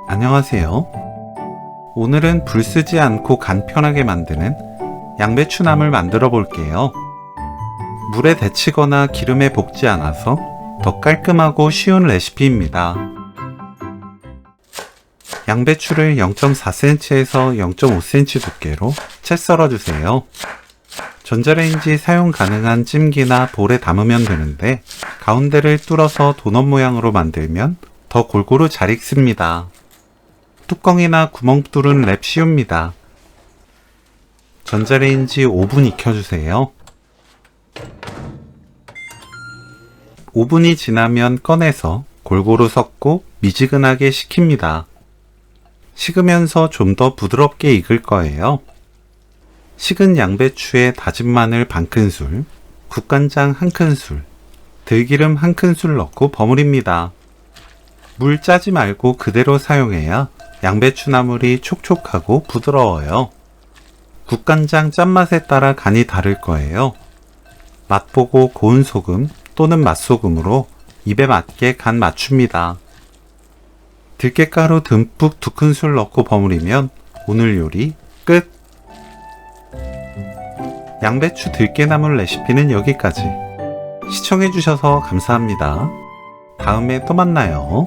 안녕하세요. 오늘은 불 쓰지 않고 간편하게 만드는 양배추나물 만들어 볼게요. 물에 데치거나 기름에 볶지 않아서 더 깔끔하고 쉬운 레시피입니다. 양배추를 0.4cm에서 0.5cm 두께로 채 썰어주세요. 전자레인지 사용 가능한 찜기나 볼에 담으면 되는데 가운데를 뚫어서 도넛 모양으로 만들면 더 골고루 잘 익습니다. 뚜껑이나 구멍 뚫은 랩 씌웁니다. 전자레인지 5분 익혀주세요. 5분이 지나면 꺼내서 골고루 섞고 미지근하게 식힙니다. 식으면서 좀 더 부드럽게 익을 거예요. 식은 양배추에 다진 마늘 반큰술, 국간장 1큰술, 들기름 1큰술 넣고 버무립니다. 물 짜지 말고 그대로 사용해야 양배추 나물이 촉촉하고 부드러워요. 국간장 짠맛에 따라 간이 다를 거예요. 맛보고 고운 소금 또는 맛소금으로 입에 맞게 간 맞춥니다. 들깨가루 듬뿍 2큰술 넣고 버무리면 오늘 요리 끝! 양배추 들깨나물 레시피는 여기까지. 시청해주셔서 감사합니다. 다음에 또 만나요.